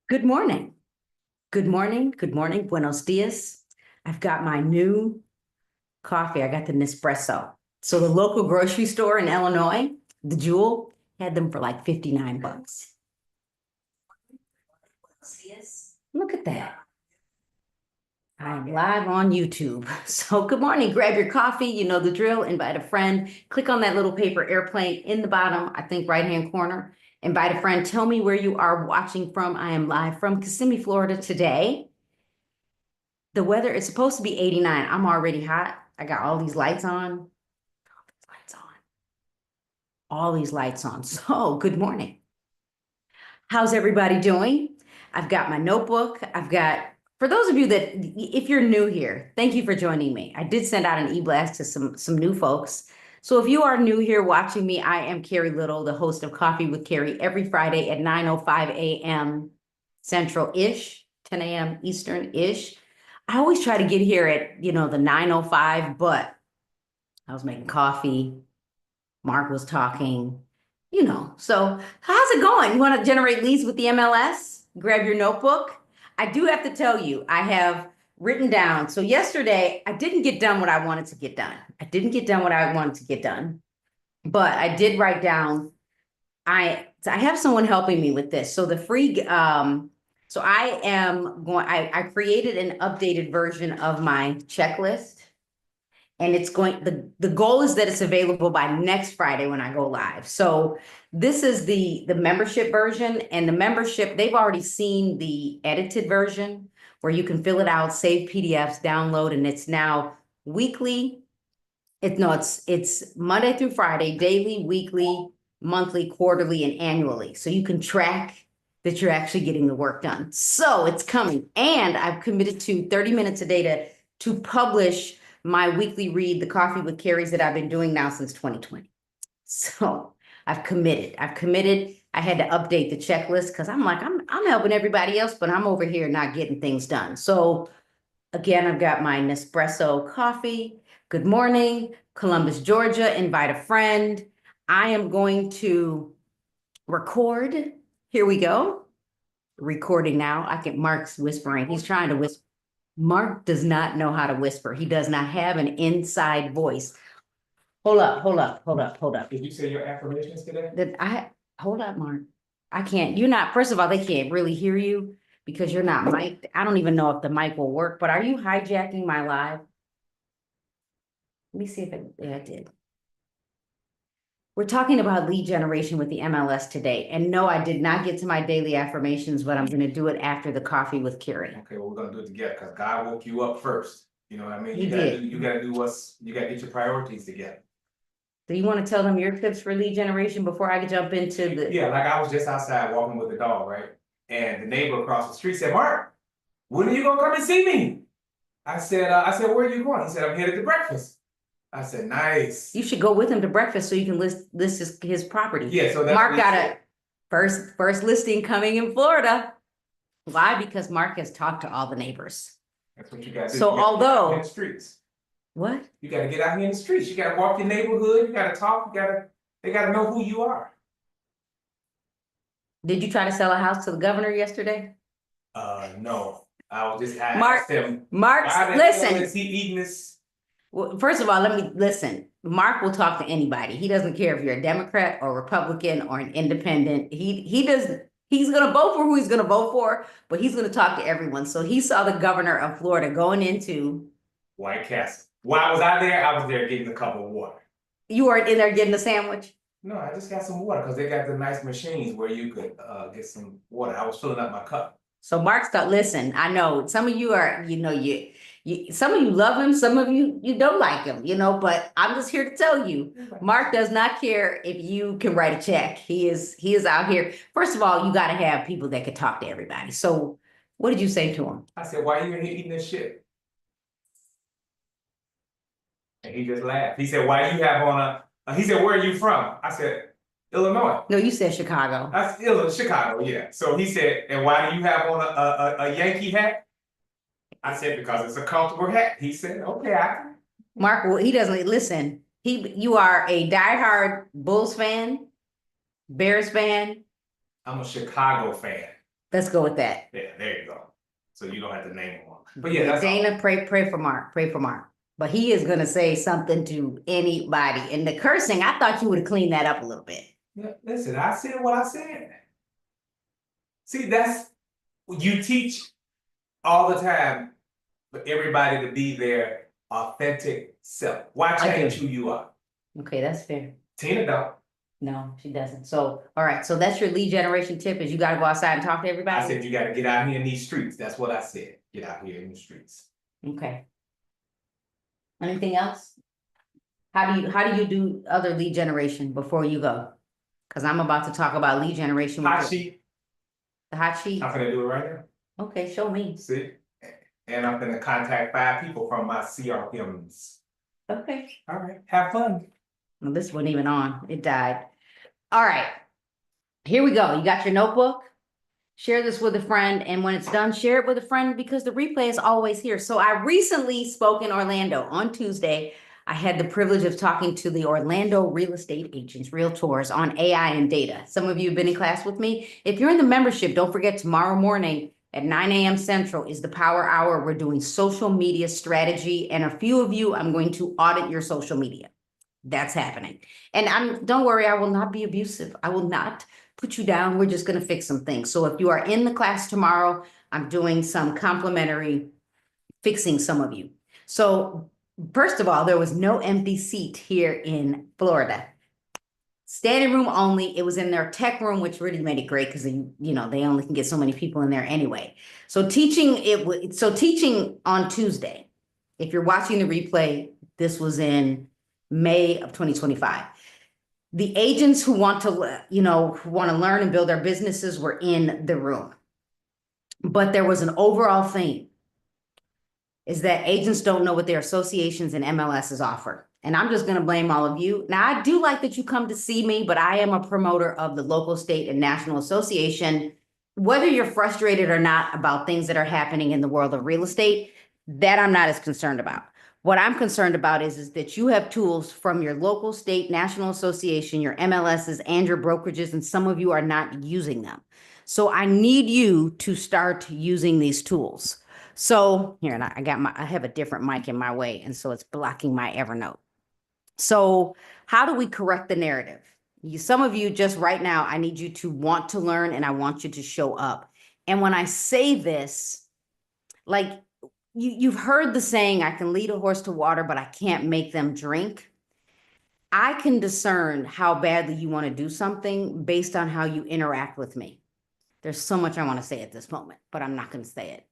Good morning. Good morning. Good morning. Buenos dias. I've got my new coffee. I got the Nespresso. So the local grocery store in Illinois, the Jewel, had them for like 59 bucks. Look at that. I'm live on YouTube. So good morning. Grab your coffee. You know the drill. Invite a friend. Click on that little paper airplane in the bottom, I think right-hand corner. Invite a friend. Tell me where you are watching from. I am live from Kissimmee, Florida today. The weather is supposed to be 89. I'm already hot. I got all these lights on. All these lights on. So good morning. How's everybody doing? I've got my notebook. For those of you that, if you're new here, thank you for joining me. I did send out an e-blast to some new folks. So if you are new here watching me, I am Carrie Little, the host of Coffee with Carrie every Friday at 9:05 a.m. Central-ish, 10 a.m. Eastern-ish. I always try to get here at, the 9:05, but I was making coffee. Mark was talking, So how's it going? You want to generate leads with the MLS? Grab your notebook. I do have to tell you, I have written down. So yesterday, I didn't get done what I wanted to get done. But I did write down, so I have someone helping me with this. So the free, so I created an updated version of my checklist. And the goal is that it's available by next Friday when I go live. So this is the membership version, and the membership, they've already seen the edited version where you can fill it out, save PDFs, download, and it's now weekly. It's Monday through Friday, daily, weekly, monthly, quarterly, and annually. So you can track that you're actually getting the work done. So it's coming. And I've committed to 30 minutes a day to publish my weekly read, the Coffee with Carries, that I've been doing now since 2020. So I've committed. I had to update the checklist because I'm helping everybody else, but I'm over here not getting things done. So again, I've got my Nespresso coffee. Good morning, Columbus, Georgia. Invite a friend. I am going to record. Here we go. Recording now. Mark's whispering. He's trying to whisper. Mark does not know how to whisper. He does not have an inside voice. Hold up. Did you say your affirmations today? Hold up, Mark. I can't, first of all, they can't really hear you because you're not mic'd. I don't even know if the mic will work, but are you hijacking my live? Let me see if it did. We're talking about lead generation with the MLS today. And no, I did not get to my daily affirmations, but I'm going to do it after the Coffee with Carrie. Okay, well, we're gonna do it together because God woke you up first. You know what I mean? He did. You gotta get your priorities together. Do you want to tell them your tips for lead generation before I jump into the? Yeah, like I was just outside walking with the dog, right? And the neighbor across the street said, "Mark, when are you gonna come and see me?" I said, "Where are you going?" He said, "I'm headed to breakfast." I said, "Nice." You should go with him to breakfast so you can list his property. Yeah, so that's Mark got a first listing coming in Florida. Why? Because Mark has talked to all the neighbors. That's what you got to do. So although in the streets, what? You got to get out here in the streets. You got to walk your neighborhood. You got to talk. They got to know who you are. Did you try to sell a house to the governor yesterday? No. I was just Mark. Him. Mark, listen. Is he eating this? Well, first of all, let me listen. Mark will talk to anybody. He doesn't care if you're a Democrat or Republican or an independent. He doesn't. He's going to vote for who he's going to vote for, but he's going to talk to everyone. So he saw the governor of Florida going into White Castle. Why was I there? I was there getting a cup of water. You weren't in there getting a sandwich? No, I just got some water because they got the nice machines where you could get some water. I was filling up my cup. So Mark's got, listen, I know some of you are, some of you love him, some of you don't like him, but I'm just here to tell you, Mark does not care if you can write a check. He is out here. First of all, you got to have people that can talk to everybody. So what did you say to him? I said, "Why are you in here eating this shit?" And he just laughed. He said, "Why do you have on he said, "Where are you from?" I said, "Illinois." No, you said Chicago. That's Illinois, Chicago, yeah. So he said, "And why do you have on a Yankee hat?" I said, "Because it's a comfortable hat." He said, "Okay, Mark, well, he doesn't listen. You are a diehard Bulls fan, Bears fan. I'm a Chicago fan. Let's go with that. Yeah, there you go. So you don't have to name one. But yeah, that's all. Dana, pray for Mark. Pray for Mark. But he is gonna say something to anybody. And the cursing, I thought you would have cleaned that up a little bit. Yeah, listen, I said what I said. See, that's you teach all the time for everybody to be their authentic self. Why I change do. who you are? Okay, that's fair. Tina don't. No, she doesn't. So, all right. So that's your lead generation tip is you gotta go outside and talk to everybody. I said you gotta get out here in these streets. That's what I said. Get out here in the streets. Okay. Anything else? How do you do other lead generation before you go? Cause I'm about to talk about lead generation. with Hot the- sheet. The hot sheet? I'm gonna do it right now. Okay, show me. See? And I'm gonna contact 5 people from my CRMs. Okay. All right, have fun. Well, this wasn't even on. It died. All right. Here we go. You got your notebook. Share this with a friend, and when it's done, share it with a friend because the replay is always here. So I recently spoke in Orlando on Tuesday. I had the privilege of talking to the Orlando real estate agents, realtors on AI and data. Some of you have been in class with me. If you're in the membership, don't forget tomorrow morning at 9 a.m. Central is the power hour. We're doing social media strategy, and a few of you, I'm going to audit your social media. That's happening. And don't worry, I will not be abusive. I will not put you down. We're just going to fix some things. So if you are in the class tomorrow, I'm doing some complimentary fixing some of you. So first of all, there was no empty seat here in Florida. Standing room only. It was in their tech room, which really made it great because they only can get so many people in there anyway. So teaching on Tuesday. If you're watching the replay, this was in May of 2025. The agents who want to learn and build their businesses were in the room. But there was an overall theme is that agents don't know what their associations and MLSs offer. And I'm just going to blame all of you. Now, I do like that you come to see me, but I am a promoter of the local, state, and national association. Whether you're frustrated or not about things that are happening in the world of real estate, that I'm not as concerned about. What I'm concerned about is that you have tools from your local, state, national association, your MLSs, and your brokerages, and some of you are not using them. So I need you to start using these tools. So here, and I have a different mic in my way, and so it's blocking my Evernote. So how do we correct the narrative? Some of you just right now, I need you to want to learn and I want you to show up. And when I say this, like you've heard the saying, I can lead a horse to water, but I can't make them drink. I can discern how badly you want to do something based on how you interact with me. There's so much I want to say at this moment, but I'm not going to say it.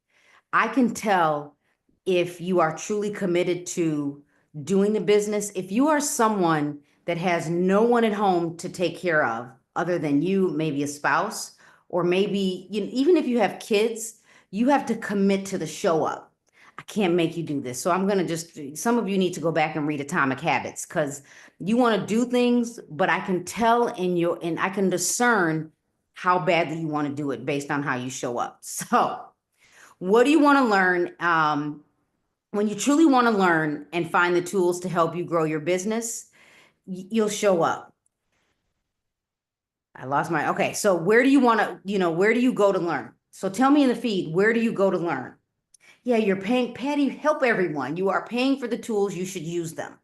I can tell if you are truly committed to doing the business. If you are someone that has no one at home to take care of other than you, maybe a spouse, or maybe even if you have kids, you have to commit to the show up. I can't make you do this. So I'm going to some of you need to go back and read Atomic Habits because you want to do things, but I can tell and I can discern how badly you want to do it based on how you show up. So what do you want to learn? When you truly want to learn and find the tools to help you grow your business, you'll show up. Okay. So where do you want to, where do you go to learn? So tell me in the feed, where do you go to learn? Yeah, you're paying, Patty, help everyone. You are paying for the tools, you should use them.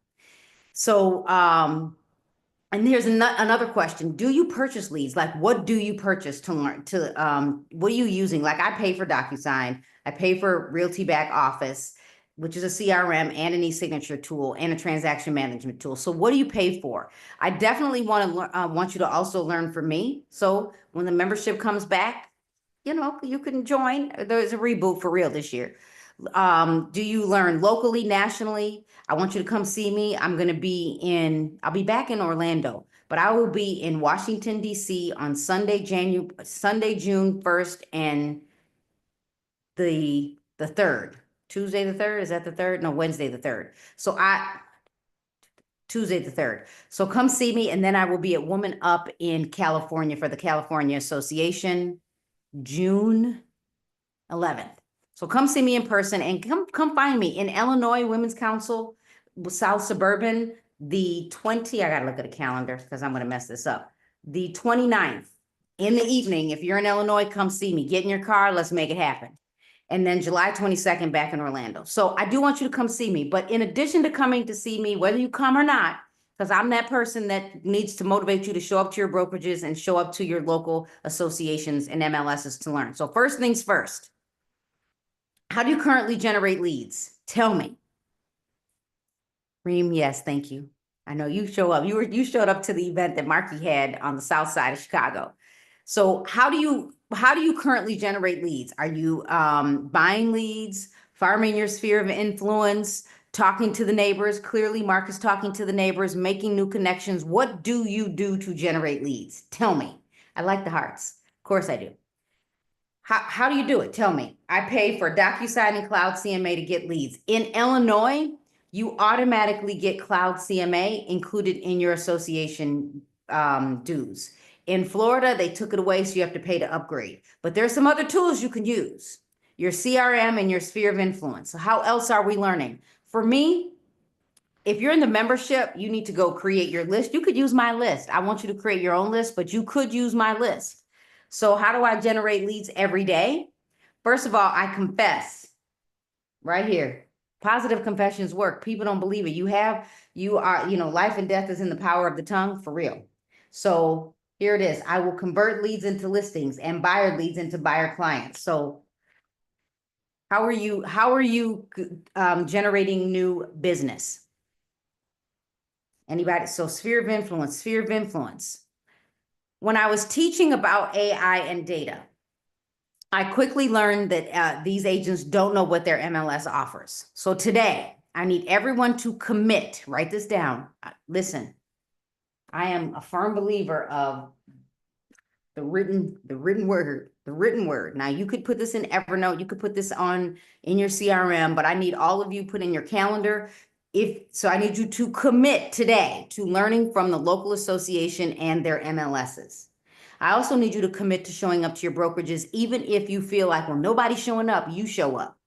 So, and here's another question. Do you purchase leads? Like, what do you purchase to learn what are you using? Like I pay for DocuSign. I pay for Realty Back Office, which is a CRM and an e-signature tool and a transaction management tool. So what do you pay for? I definitely want you to also learn from me. So when the membership comes back, you can join. There's a reboot for real this year. Do you learn locally, nationally? I want you to come see me. I'll be back in Orlando, but I will be in Washington, D.C. on Sunday, June 1st and the 3rd. Tuesday the 3rd, is that the 3rd? No, Wednesday the 3rd. Tuesday the 3rd. So come see me, and then I will be at Woman Up in California for the California Association, June 11th. So come see me in person and come find me in Illinois Women's Council, South Suburban, I gotta look at the calendar because I'm gonna mess this up. The 29th in the evening, if you're in Illinois, come see me. Get in your car, let's make it happen. And then July 22nd back in Orlando. So I do want you to come see me. But in addition to coming to see me, whether you come or not, because I'm that person that needs to motivate you to show up to your brokerages and show up to your local associations and MLSs to learn. So first things first, how do you currently generate leads? Tell me. Reem, yes, thank you. I know you show up. You showed up to the event that Marky had on the south side of Chicago. So how do you currently generate leads? Are you buying leads, farming your sphere of influence, talking to the neighbors? Clearly, Mark is talking to the neighbors, making new connections. What do you do to generate leads? Tell me. I like the hearts. Of course I do. How do you do it? Tell me. I pay for DocuSign and Cloud CMA to get leads. In Illinois, you automatically get Cloud CMA included in your association dues. In Florida, they took it away, so you have to pay to upgrade. But there's some other tools you can use. Your CRM and your sphere of influence. So how else are we learning? For me, if you're in the membership, you need to go create your list. You could use my list. I want you to create your own list, but you could use my list. So how do I generate leads every day? First of all, I confess right here. Positive confessions work. People don't believe it. Life and death is in the power of the tongue, for real. So here it is. I will convert leads into listings and buyer leads into buyer clients. So how are you generating new business? Anybody? So sphere of influence. When I was teaching about AI and data, I quickly learned that these agents don't know what their MLS offers. So today, I need everyone to commit. Write this down. Listen, I am a firm believer of the written word. Now you could put this in Evernote, you could put this in your CRM, but I need all of you put in your calendar. I need you to commit today to learning from the local association and their MLSs. I also need you to commit to showing up to your brokerages, even if you feel like, well, nobody's showing up, you show up.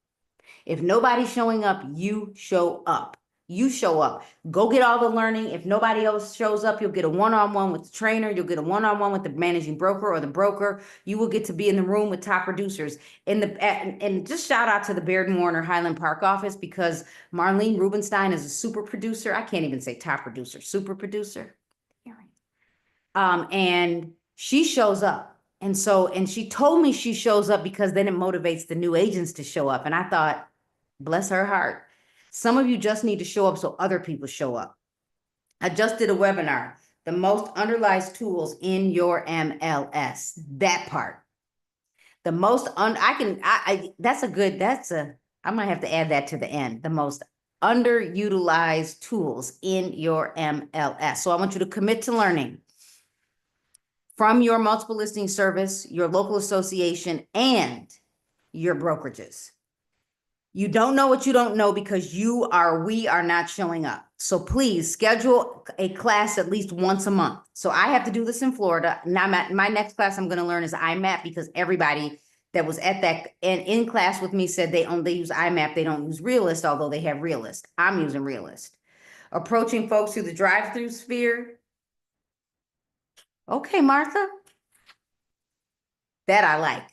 If nobody's showing up, you show up. You show up. Go get all the learning. If nobody else shows up, you'll get a one-on-one with the trainer. You'll get a one-on-one with the managing broker or the broker. You will get to be in the room with top producers. And just shout out to the Baird and Warner Highland Park office, because Marlene Rubenstein is a super producer. I can't even say top producer, super producer. And she shows up. And she told me she shows up because then it motivates the new agents to show up. And I thought, bless her heart. Some of you just need to show up so other people show up. I just did a webinar, the most underutilized tools in your MLS, that part. The most, I might have to add that to the end, the most underutilized tools in your MLS. So I want you to commit to learning from your multiple listing service, your local association, and your brokerages. You don't know what you don't know because we are not showing up. So please schedule a class at least once a month. So I have to do this in Florida. Now my next class I'm going to learn is IMAP, because everybody that was at that and in class with me said they use IMAP. They don't use Realist, although they have Realist. I'm using Realist. Approaching folks through the drive-through sphere. Okay, Martha. That I like.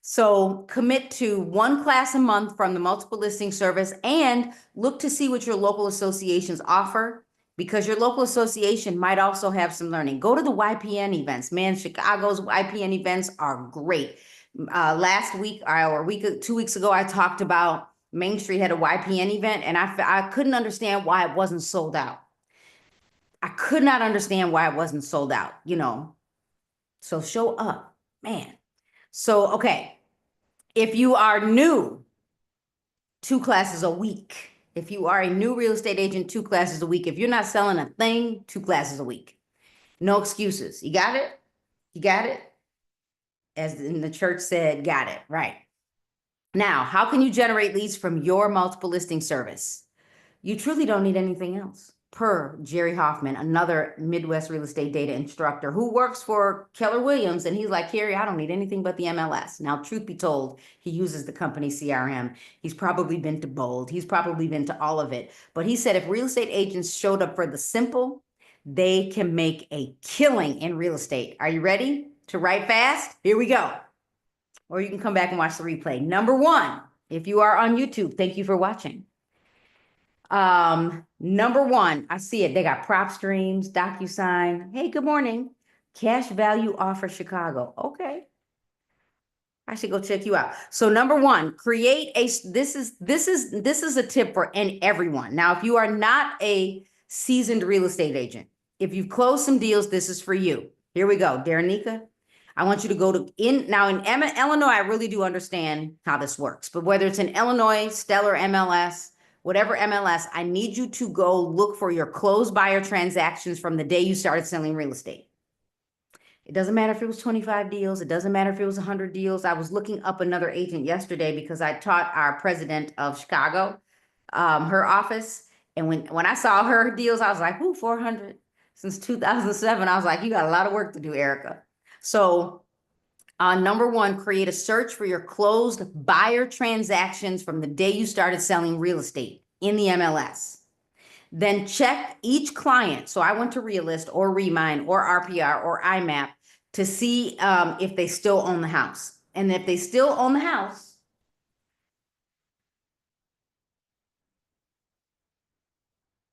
So commit to one class a month from the multiple listing service and look to see what your local associations offer, because your local association might also have some learning. Go to the YPN events. Man, Chicago's YPN events are great. Last week or 2 weeks ago, I talked about Main Street had a YPN event, and I couldn't understand why it wasn't sold out. I could not understand why it wasn't sold out, So show up, man. So, okay. If you are new, 2 classes a week. If you are a new real estate agent, 2 classes a week. If you're not selling a thing, 2 classes a week. No excuses. You got it? You got it? As in the church said, got it. Right. Now, how can you generate leads from your multiple listing service? You truly don't need anything else. Per Jerry Hoffman, another Midwest real estate data instructor who works for Keller Williams. And he's like, Carrie, I don't need anything but the MLS. Now, truth be told, he uses the company CRM. He's probably been to Bold. He's probably been to all of it. But he said if real estate agents showed up for the simple, they can make a killing in real estate. Are you ready? to write fast? Here we go. Or you can come back and watch the replay. Number one, if you are on YouTube, thank you for watching. Number one, I see it. They got prop streams, DocuSign. Hey, good morning. Cash value offer Chicago. Okay. I should go check you out. So number one, create a, this is a tip for everyone. Now, if you are not a seasoned real estate agent, if you've closed some deals, this is for you. Here we go. Darenika, I want you to go to now in Illinois, I really do understand how this works, but whether it's in Illinois, Stellar MLS, whatever MLS, I need you to go look for your closed buyer transactions from the day you started selling real estate. It doesn't matter if it was 25 deals. It doesn't matter if it was 100 deals. I was looking up another agent yesterday because I taught our president of Chicago, her office. And when I saw her deals, I was like, ooh, 400 since 2007. I was like, you got a lot of work to do, Erica. So number one, create a search for your closed buyer transactions from the day you started selling real estate in the MLS. Then check each client. So I went to Realist or Remine or RPR or IMAP to see if they still own the house. And if they still own the house,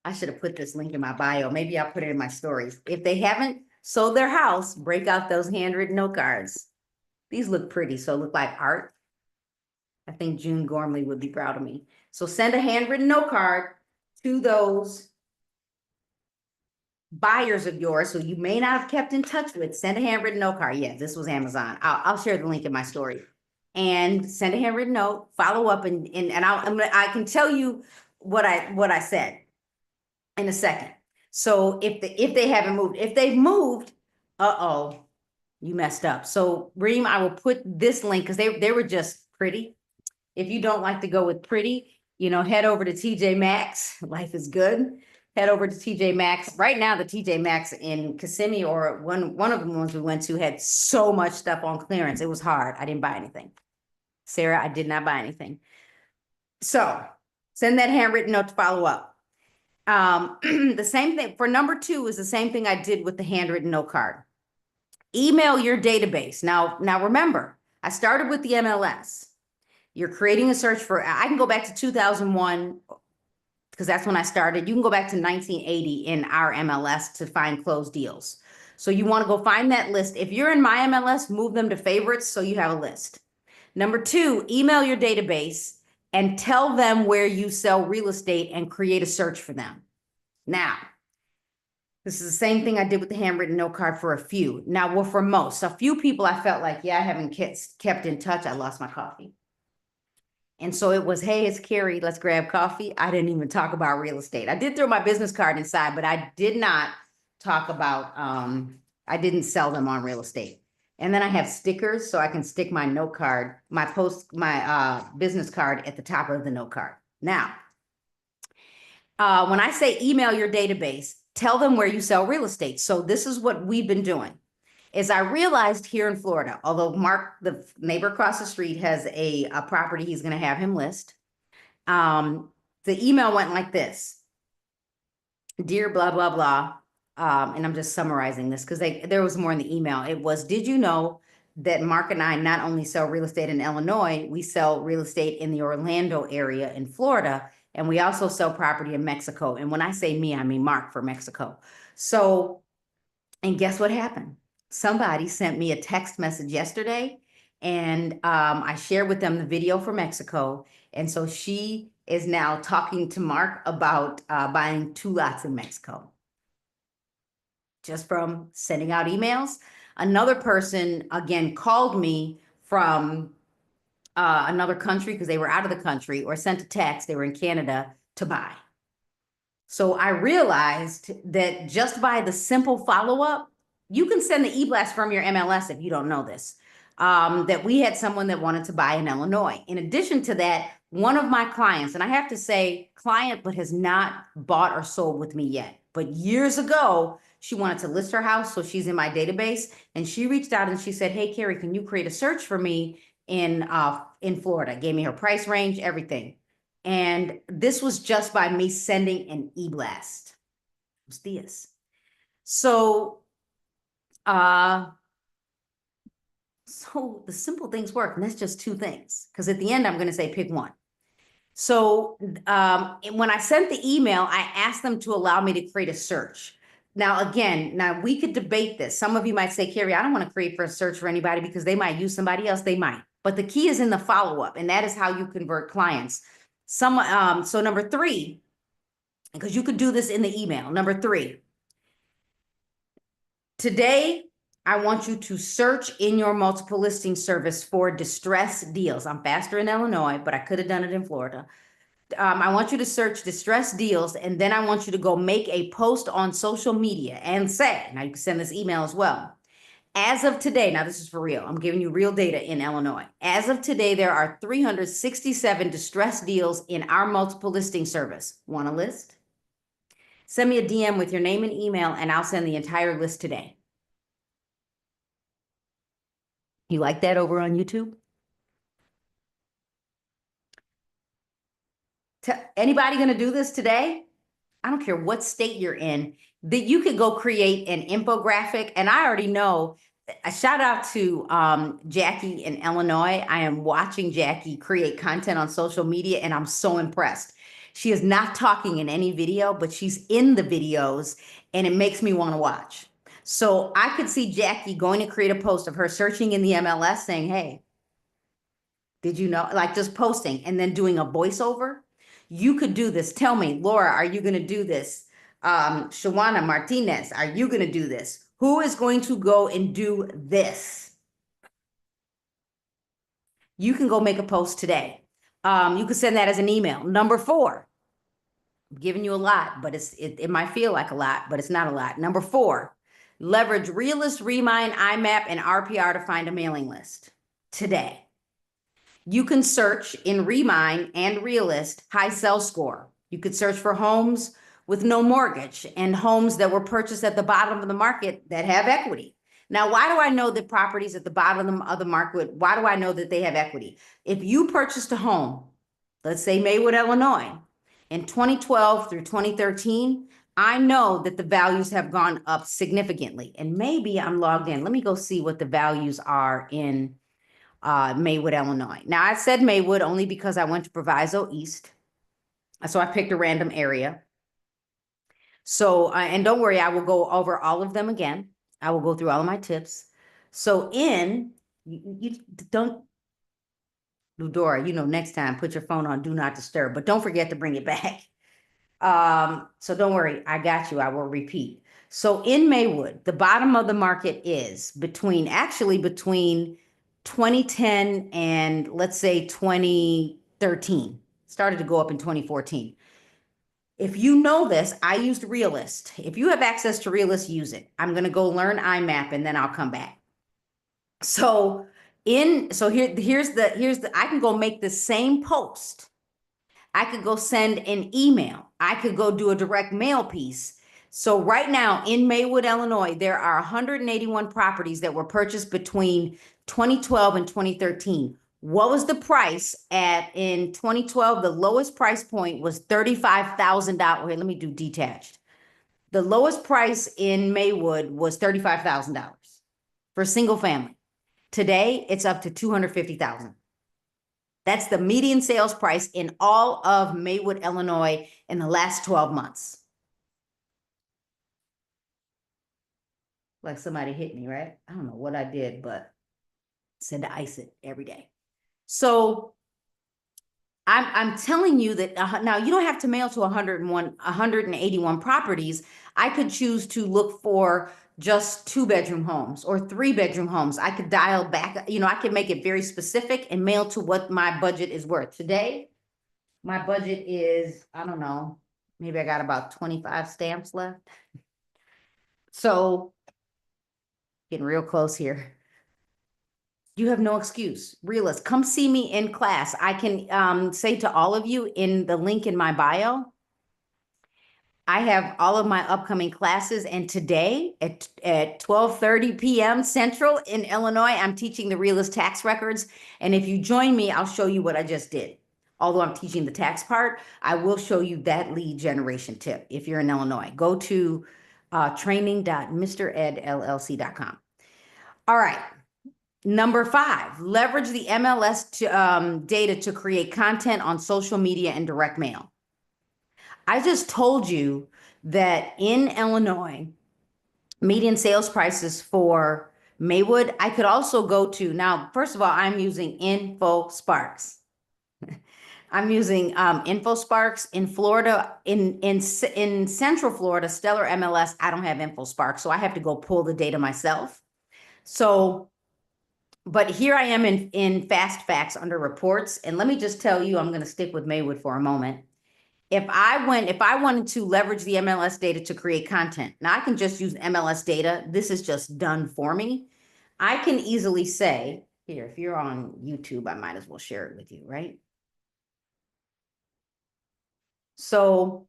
I should have put this link in my bio. Maybe I'll put it in my stories. If they haven't sold their house, break out those handwritten note cards. These look pretty, so look like art. I think June Gormley would be proud of me. So send a handwritten note card to those buyers of yours who you may not have kept in touch with. Send a handwritten note card. Yeah, this was Amazon. I'll share the link in my story. And send a handwritten note, follow up, and I can tell you what I said in a second. So if they haven't moved, if they've moved, you messed up. So Reem, I will put this link because they were just pretty. If you don't like to go with pretty, head over to TJ Maxx. Life is good. Head over to TJ Maxx. Right now, the TJ Maxx in Kissimmee or one of the ones we went to had so much stuff on clearance. It was hard. I didn't buy anything. Sarah, I did not buy anything. So send that handwritten note to follow up. The same thing for number two is the same thing I did with the handwritten note card. Email your database. Now remember, I started with the MLS. You're creating a search for, I can go back to 2001 because that's when I started. You can go back to 1980 in our MLS to find closed deals. So you want to go find that list. If you're in my MLS, move them to favorites so you have a list. Number two, email your database and tell them where you sell real estate and create a search for them. Now, this is the same thing I did with the handwritten note card for a few. Now, well, for most, a few people I felt like, yeah, I haven't kept in touch. I lost my coffee. And so it was, hey, it's Carrie, let's grab coffee. I didn't even talk about real estate. I did throw my business card inside, but I did not talk about, I didn't sell them on real estate. And then I have stickers so I can stick my note card, my business card at the top of the note card. Now, when I say email your database, tell them where you sell real estate. So this is what we've been doing. Is I realized here in Florida, although Mark, the neighbor across the street, has a property he's going to have him list. The email went like this: dear blah, blah, blah. And I'm just summarizing this because there was more in the email. It was, did you know that Mark and I not only sell real estate in Illinois, we sell real estate in the Orlando area in Florida, and we also sell property in Mexico. And when I say me, I mean Mark for Mexico. So, and guess what happened? Somebody sent me a text message yesterday, and I shared with them the video for Mexico. And so she is now talking to Mark about buying 2 lots in Mexico. Just from sending out emails. Another person, again, called me from another country because they were out of the country, or sent a text, they were in Canada, to buy. So I realized that just by the simple follow-up, you can send the e-blast from your MLS if you don't know this, that we had someone that wanted to buy in Illinois. In addition to that, one of my clients, and I have to say client, but has not bought or sold with me yet, but years ago, she wanted to list her house, so she's in my database, and she reached out and she said, hey, Carrie, can you create a search for me in Florida? Gave me her price range, everything. And this was just by me sending an e-blast. What's this? So So the simple things work, and that's just two things. Because at the end, I'm going to say pick one. So when I sent the email, I asked them to allow me to create a search. Now, again, now we could debate this. Some of you might say, Carrie, I don't want to create for a search for anybody because they might use somebody else. They might. But the key is in the follow-up, and that is how you convert clients. So number three, because you could do this in the email. Number three, today, I want you to search in your multiple listing service for distressed deals. I'm faster in Illinois, but I could have done it in Florida. I want you to search distressed deals, and then I want you to go make a post on social media and say, now you can send this email as well. As of today, now this is for real, I'm giving you real data in Illinois. As of today, there are 367 distressed deals in our multiple listing service. Want a list? Send me a DM with your name and email, and I'll send the entire list today. You like that over on YouTube? Anybody going to do this today? I don't care what state you're in, that you could go create an infographic. And I already know, a shout out to Jackie in Illinois. I am watching Jackie create content on social media, and I'm so impressed. She is not talking in any video, but she's in the videos, and it makes me want to watch. So I could see Jackie going to create a post of her searching in the MLS saying, hey, did you know, like just posting and then doing a voiceover? You could do this. Tell me, Laura, are you going to do this? Shawana Martinez, are you going to do this? Who is going to go and do this? You can go make a post today. You can send that as an email. Number 4, I'm giving you a lot, but it might feel like a lot, but it's not a lot. Number 4, leverage Realist, Remind, IMAP, and RPR to find a mailing list today. You can search in Remind and Realist high sell score. You could search for homes with no mortgage and homes that were purchased at the bottom of the market that have equity. Now, why do I know that properties at the bottom of the market, why do I know that they have equity? If you purchased a home, let's say Maywood, Illinois, in 2012 through 2013, I know that the values have gone up significantly. And maybe I'm logged in. Let me go see what the values are in Maywood, Illinois. Now, I said Maywood only because I went to Proviso East. So I picked a random area. So, and don't worry, I will go over all of them again. I will go through all of my tips. So you don't, Ludora, next time, put your phone on Do Not Disturb, but don't forget to bring it back. So don't worry, I got you. I will repeat. So in Maywood, the bottom of the market is between 2010 and let's say 2013. Started to go up in 2014. If you know this, I used Realist. If you have access to Realist, use it. I'm going to go learn IMAP and then I'll come back. So here's the I can go make the same post. I could go send an email. I could go do a direct mail piece. So right now in Maywood, Illinois, there are 181 properties that were purchased between 2012 and 2013. What was the price in 2012? The lowest price point was $35,000. Wait, let me do detached. The lowest price in Maywood was $35,000 for a single family. Today, it's up to $250,000. That's the median sales price in all of Maywood, Illinois in the last 12 months. Like somebody hit me, right? I don't know what I did, but said to ice it every day. So I'm telling you that now you don't have to mail to 181 properties. I could choose to look for just 2-bedroom homes or 3-bedroom homes. I could dial back, I could make it very specific and mail to what my budget is worth. Today, my budget is, I don't know, maybe I got about 25 stamps left. So getting real close here. You have no excuse. Realist, come see me in class. I can say to all of you in the link in my bio, I have all of my upcoming classes, and today at 12:30 p.m. Central in Illinois, I'm teaching the Realist tax records. And if you join me, I'll show you what I just did. Although I'm teaching the tax part, I will show you that lead generation tip if you're in Illinois. Go to training.mredllc.com. All right. Number 5, leverage the MLS data to create content on social media and direct mail. I just told you that in Illinois, median sales prices for Maywood, I could also go to, now, first of all, I'm using InfoSparks. I'm using InfoSparks in Florida. In Central Florida, Stellar MLS, I don't have InfoSparks, so I have to go pull the data myself. So, but here I am in Fast Facts under reports, and let me just tell you, I'm going to stick with Maywood for a moment. If I wanted to leverage the MLS data to create content, now I can just use MLS data. This is just done for me. I can easily say, here, if you're on YouTube, I might as well share it with you, right? So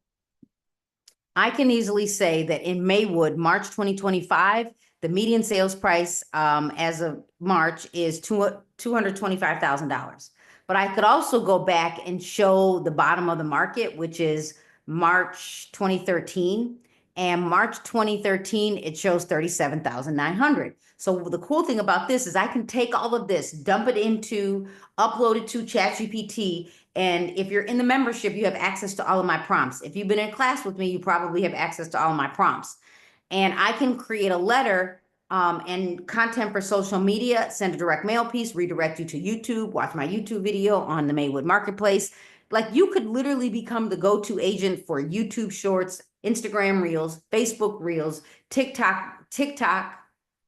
I can easily say that in Maywood, March 2025, the median sales price as of March is $225,000. But I could also go back and show the bottom of the market, which is March 2013. And March 2013, it shows 37,900. So the cool thing about this is I can take all of this, dump it into, upload it to ChatGPT, and if you're in the membership, you have access to all of my prompts. If you've been in class with me, you probably have access to all of my prompts. And I can create a letter and content for social media, send a direct mail piece, redirect you to YouTube, watch my YouTube video on the Maywood Marketplace. Like, you could literally become the go-to agent for YouTube Shorts, Instagram Reels, Facebook Reels, TikTok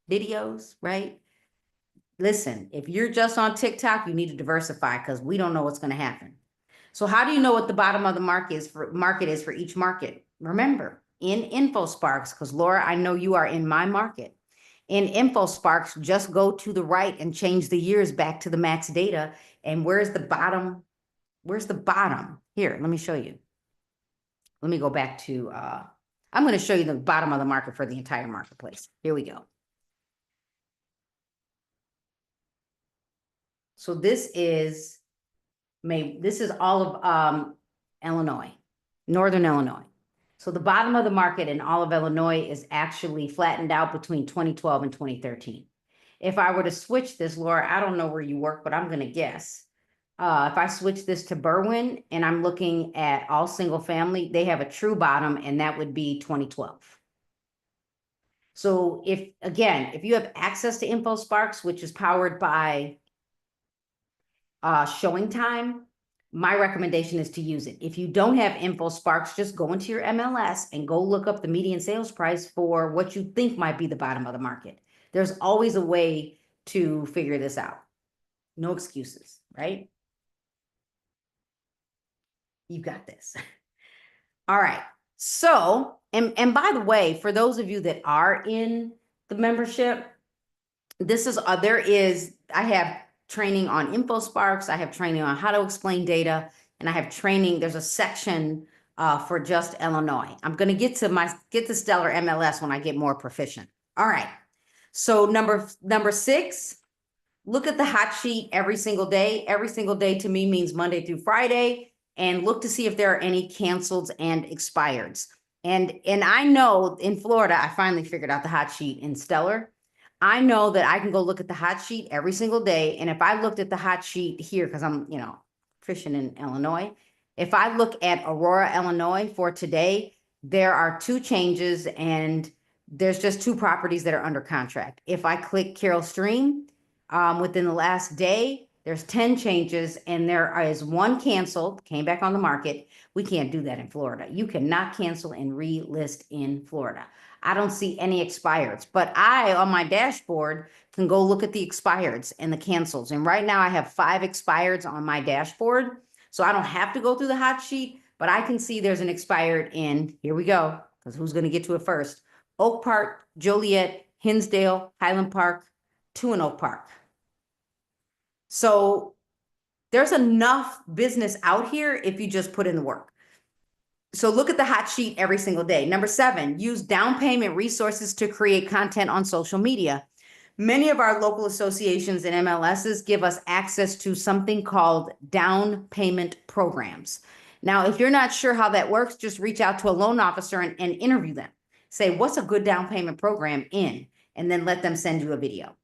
videos, right? Listen, if you're just on TikTok, you need to diversify because we don't know what's going to happen. So how do you know what the bottom of the market is for each market? Remember, in InfoSparks, because Laura, I know you are in my market. In InfoSparks, just go to the right and change the years back to the max data. And where's the bottom? Where's the bottom? Here, let me show you. Let me go back to, I'm going to show you the bottom of the market for the entire marketplace. Here we go. So this is all of Illinois, Northern Illinois. So the bottom of the market in all of Illinois is actually flattened out between 2012 and 2013. If I were to switch this, Laura, I don't know where you work, but I'm going to guess. If I switch this to Berwyn and I'm looking at all single family, they have a true bottom, and that would be 2012. So if you have access to InfoSparks, which is powered by showing time, my recommendation is to use it. If you don't have InfoSparks, just go into your MLS and go look up the median sales price for what you think might be the bottom of the market. There's always a way to figure this out. No excuses, right? You got this. All right. So, and by the way, for those of you that are in the membership, I have training on InfoSparks. I have training on how to explain data, and I have training. There's a section for just Illinois. I'm going to get to Stellar MLS when I get more proficient. All right. So number 6, look at the hot sheet every single day. Every single day to me means Monday through Friday, and look to see if there are any canceled and expireds. And I know in Florida, I finally figured out the hot sheet in Stellar. I know that I can go look at the hot sheet every single day. And if I looked at the hot sheet here, because I'm, fishing in Illinois, if I look at Aurora, Illinois for today, there are 2 changes and there's just 2 properties that are under contract. If I click Carroll Stream, within the last day, there's 10 changes and there is 1 canceled, came back on the market. We can't do that in Florida. You cannot cancel and relist in Florida. I don't see any expireds, but I, on my dashboard, can go look at the expireds and the cancels. And right now I have 5 expireds on my dashboard. So I don't have to go through the hot sheet, but I can see there's an expired in, here we go, because who's going to get to it first? Oak Park, Joliet, Hinsdale, Highland Park, 2 in Oak Park. So there's enough business out here if you just put in the work. So look at the hot sheet every single day. Number 7, use down payment resources to create content on social media. Many of our local associations and MLSs give us access to something called down payment programs. Now, if you're not sure how that works, just reach out to a loan officer and interview them. Say, what's a good down payment program in? And then let them send you a video.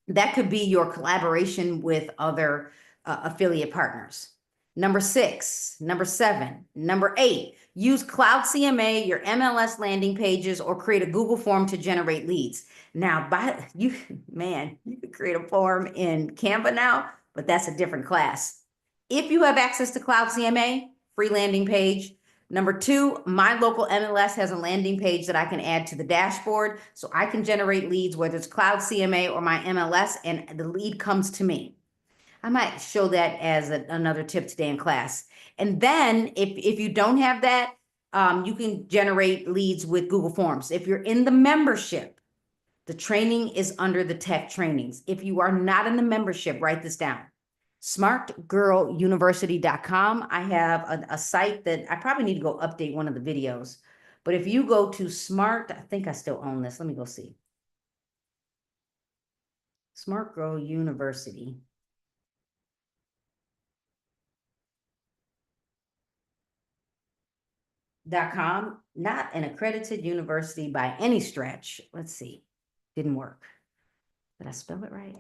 That could be your collaboration with other affiliate partners. Number 6, number 7, number 8, use Cloud CMA, your MLS landing pages, or create a Google form to generate leads. Now, you could create a form in Canva now, but that's a different class. If you have access to Cloud CMA, free landing page. Number 2, my local MLS has a landing page that I can add to the dashboard, so I can generate leads, whether it's Cloud CMA or my MLS, and the lead comes to me. I might show that as another tip today in class. And then if you don't have that, you can generate leads with Google Forms. If you're in the membership, the training is under the tech trainings. If you are not in the membership, write this down. smartgirluniversity.com. I have a site that I probably need to go update one of the videos. But if you go to I think I still own this. Let me go see. Smart Girl University. .com, not an accredited university by any stretch. Let's see. Didn't work. Did I spell it right?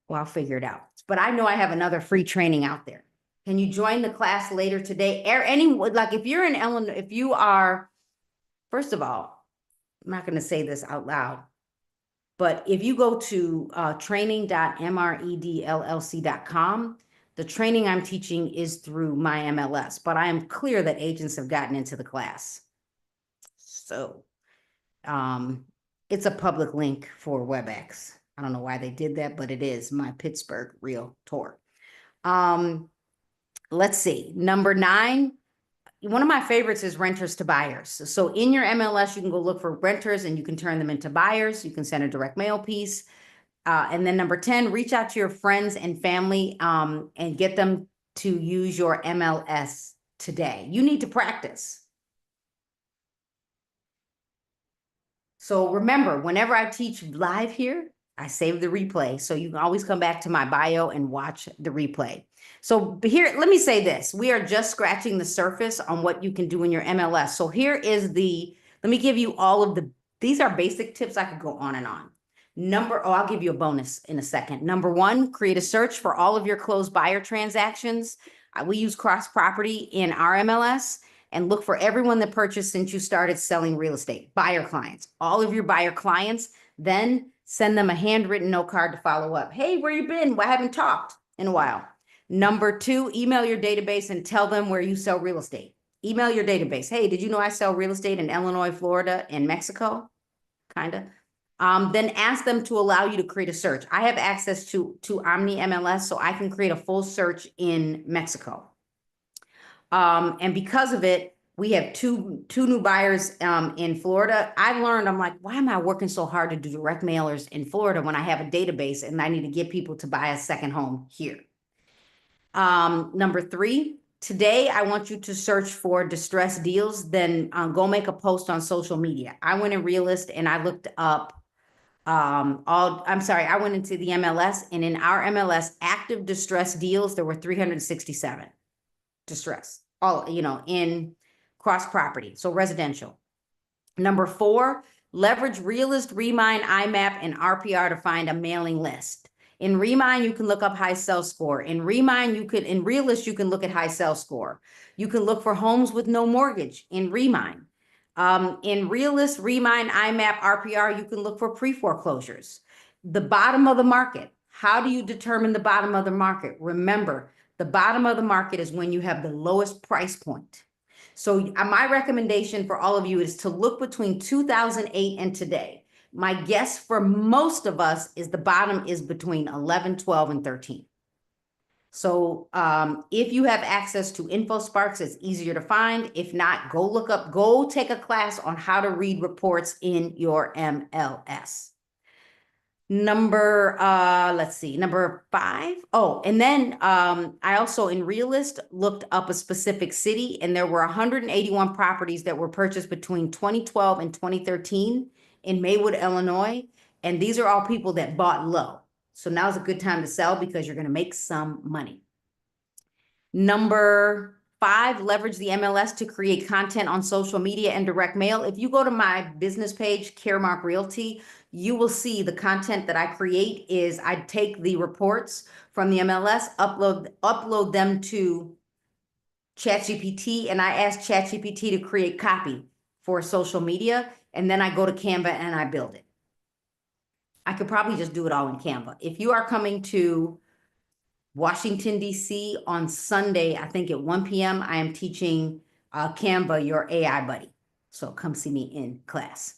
Well, I'll figure it out. But I know I have another free training out there. Can you join the class later today? Like if you're in Illinois, if you are, first of all, I'm not going to say this out loud, but if you go to training.mredllc.com, the training I'm teaching is through my MLS, but I am clear that agents have gotten into the class. So it's a public link for WebEx. I don't know why they did that, but it is my Pittsburgh Realtor. Let's see. Number 9, one of my favorites is renters to buyers. So in your MLS, you can go look for renters and you can turn them into buyers. You can send a direct mail piece. And then number 10, reach out to your friends and family and get them to use your MLS today. You need to practice. So remember, whenever I teach live here, I save the replay. So you can always come back to my bio and watch the replay. So here, let me say this. We are just scratching the surface on what you can do in your MLS. So here is let me give you all of these are basic tips. I could go on and on. I'll give you a bonus in a second. Number 1, create a search for all of your closed buyer transactions. We use cross property in our MLS and look for everyone that purchased since you started selling real estate, buyer clients, all of your buyer clients, then send them a handwritten note card to follow up. Hey, where you been? I haven't talked in a while. Number 2, email your database and tell them where you sell real estate. Email your database. Hey, did you know I sell real estate in Illinois, Florida, and Mexico? Kind of. Then ask them to allow you to create a search. I have access to Omni MLS, so I can create a full search in Mexico. And because of it, we have two new buyers in Florida. I learned, I'm like, why am I working so hard to do direct mailers in Florida when I have a database and I need to get people to buy a second home here? Number 3, today I want you to search for distressed deals, then go make a post on social media. I went in Realist and I looked up I went into the MLS, and in our MLS active distress deals, there were 367 distress, all, in cross property, so residential. Number 4, leverage Realist, Remind, IMAP, and RPR to find a mailing list. In Remind, you can look up high sell score. In Realist, you can look at high sell score. You can look for homes with no mortgage in Remind. In Realist, Remind, IMAP, RPR, you can look for pre-foreclosures. The bottom of the market. How do you determine the bottom of the market? Remember, the bottom of the market is when you have the lowest price point. So my recommendation for all of you is to look between 2008 and today. My guess for most of us is the bottom is between 11, 12, and 13. So if you have access to InfoSparks, it's easier to find. If not, go take a class on how to read reports in your MLS. Number 5. Oh, and then I also in Realist looked up a specific city, and there were 181 properties that were purchased between 2012 and 2013 in Maywood, Illinois. And these are all people that bought low. So now's a good time to sell because you're going to make some money. Number 5, leverage the MLS to create content on social media and direct mail. If you go to my business page, Caremark Realty, you will see the content that I create is I take the reports from the MLS, upload them to ChatGPT, and I ask ChatGPT to create copy for social media, and then I go to Canva and I build it. I could probably just do it all in Canva. If you are coming to Washington, D.C. on Sunday, I think at 1 p.m., I am teaching Canva, your AI buddy. So come see me in class.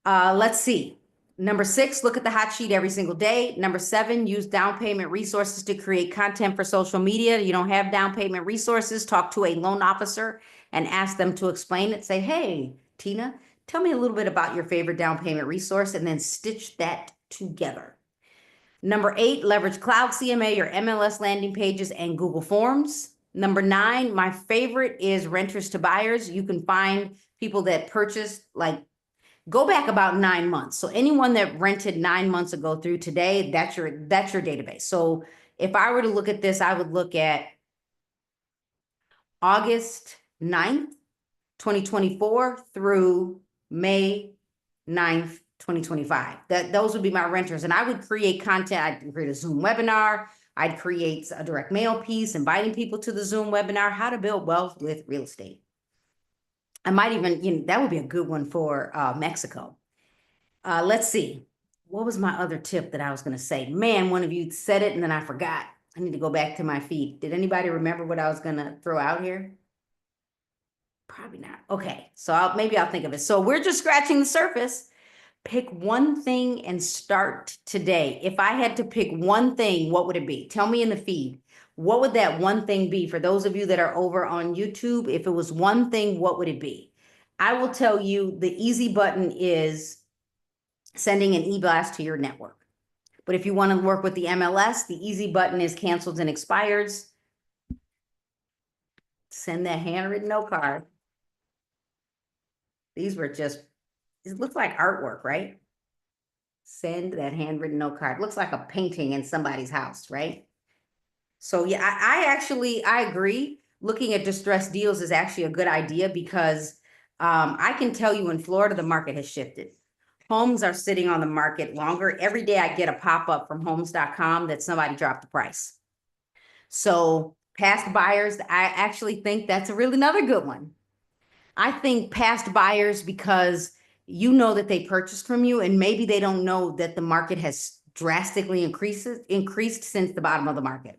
Let's see. Number 6, look at the hot sheet every single day. Number 7, use down payment resources to create content for social media. You don't have down payment resources, talk to a loan officer and ask them to explain it. Say, hey, Tina, tell me a little bit about your favorite down payment resource, and then stitch that together. Number 8, leverage Cloud CMA or MLS landing pages and Google Forms. Number 9, my favorite is renters to buyers. You can find people that purchased, like, go back about 9 months. So anyone that rented 9 months ago through today, that's your database. So if I were to look at this, I would look at August 9th, 2024 through May 9th, 2025. Those would be my renters. And I would create content. I'd create a Zoom webinar. I'd create a direct mail piece, inviting people to the Zoom webinar, how to build wealth with real estate. I might even, that would be a good one for Mexico. Let's see. What was my other tip that I was going to say? Man, one of you said it and then I forgot. I need to go back to my feed. Did anybody remember what I was going to throw out here? Probably not. Okay, so maybe I'll think of it. So we're just scratching the surface. Pick one thing and start today. If I had to pick one thing, what would it be? Tell me in the feed. What would that one thing be? For those of you that are over on YouTube, if it was one thing, what would it be? I will tell you the easy button is sending an e-blast to your network. But if you want to work with the MLS, the easy button is canceled and expireds. Send that handwritten note card. These were just, it looks like artwork, right? Send that handwritten note card. Looks like a painting in somebody's house, right? So yeah, I agree. Looking at distressed deals is actually a good idea because I can tell you in Florida, the market has shifted. Homes are sitting on the market longer. Every day I get a pop-up from homes.com that somebody dropped the price. So past buyers, I actually think that's a really another good one. I think past buyers, because you know that they purchased from you and maybe they don't know that the market has drastically increased since the bottom of the market.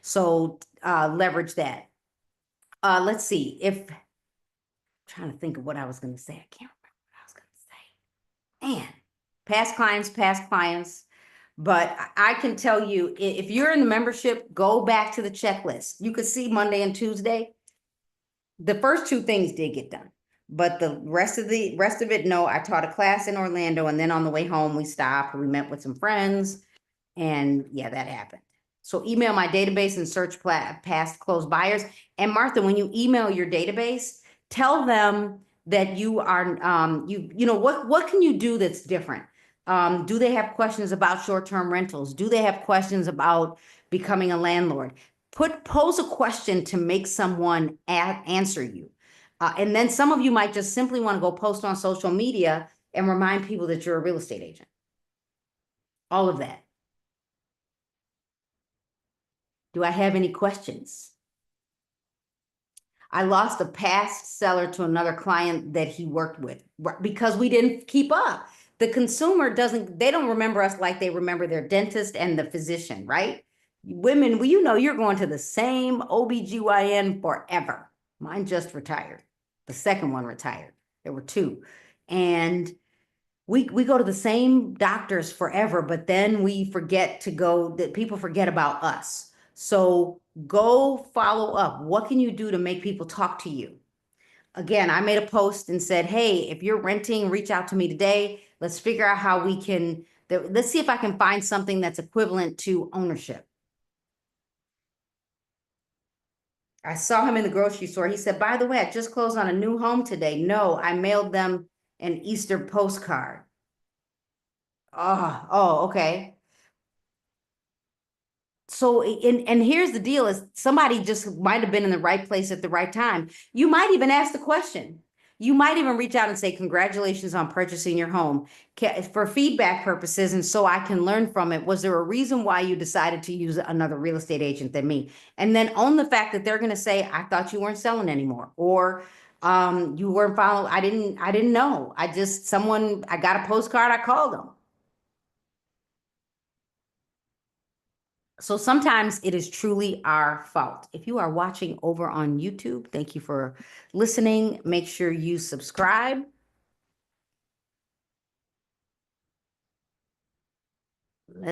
So leverage that. Let's see if I'm trying to think of what I was going to say. I can't remember what I was going to say. Man, past clients. But I can tell you, if you're in the membership, go back to the checklist. You could see Monday and Tuesday. The first 2 things did get done, but the rest of it, no. I taught a class in Orlando, and then on the way home, we stopped. We met with some friends, and yeah, that happened. So email my database and search past closed buyers. And Martha, when you email your database, tell them that you are, what can you do that's different? Do they have questions about short-term rentals? Do they have questions about becoming a landlord? Pose a question to make someone answer you. And then some of you might just simply want to go post on social media and remind people that you're a real estate agent. All of that. Do I have any questions? I lost a past seller to another client that he worked with because we didn't keep up. The consumer they don't remember us like they remember their dentist and the physician, right? Women, well, you're going to the same OBGYN forever. Mine just retired. The second one retired. There were 2. And we go to the same doctors forever, but then we forget to go, that people forget about us. So go follow up. What can you do to make people talk to you? Again, I made a post and said, hey, if you're renting, reach out to me today. Let's figure out how we can, let's see if I can find something that's equivalent to ownership. I saw him in the grocery store. He said, by the way, I just closed on a new home today. No, I mailed them an Easter postcard. Oh, okay. So, and here's the deal is somebody just might have been in the right place at the right time. You might even ask the question. You might even reach out and say, congratulations on purchasing your home for feedback purposes. And so I can learn from it. Was there a reason why you decided to use another real estate agent than me? And then own the fact that they're going to say, I thought you weren't selling anymore, or you weren't following. I didn't know. I got a postcard. I called them. So sometimes it is truly our fault. If you are watching over on YouTube, thank you for listening. Make sure you subscribe. Let's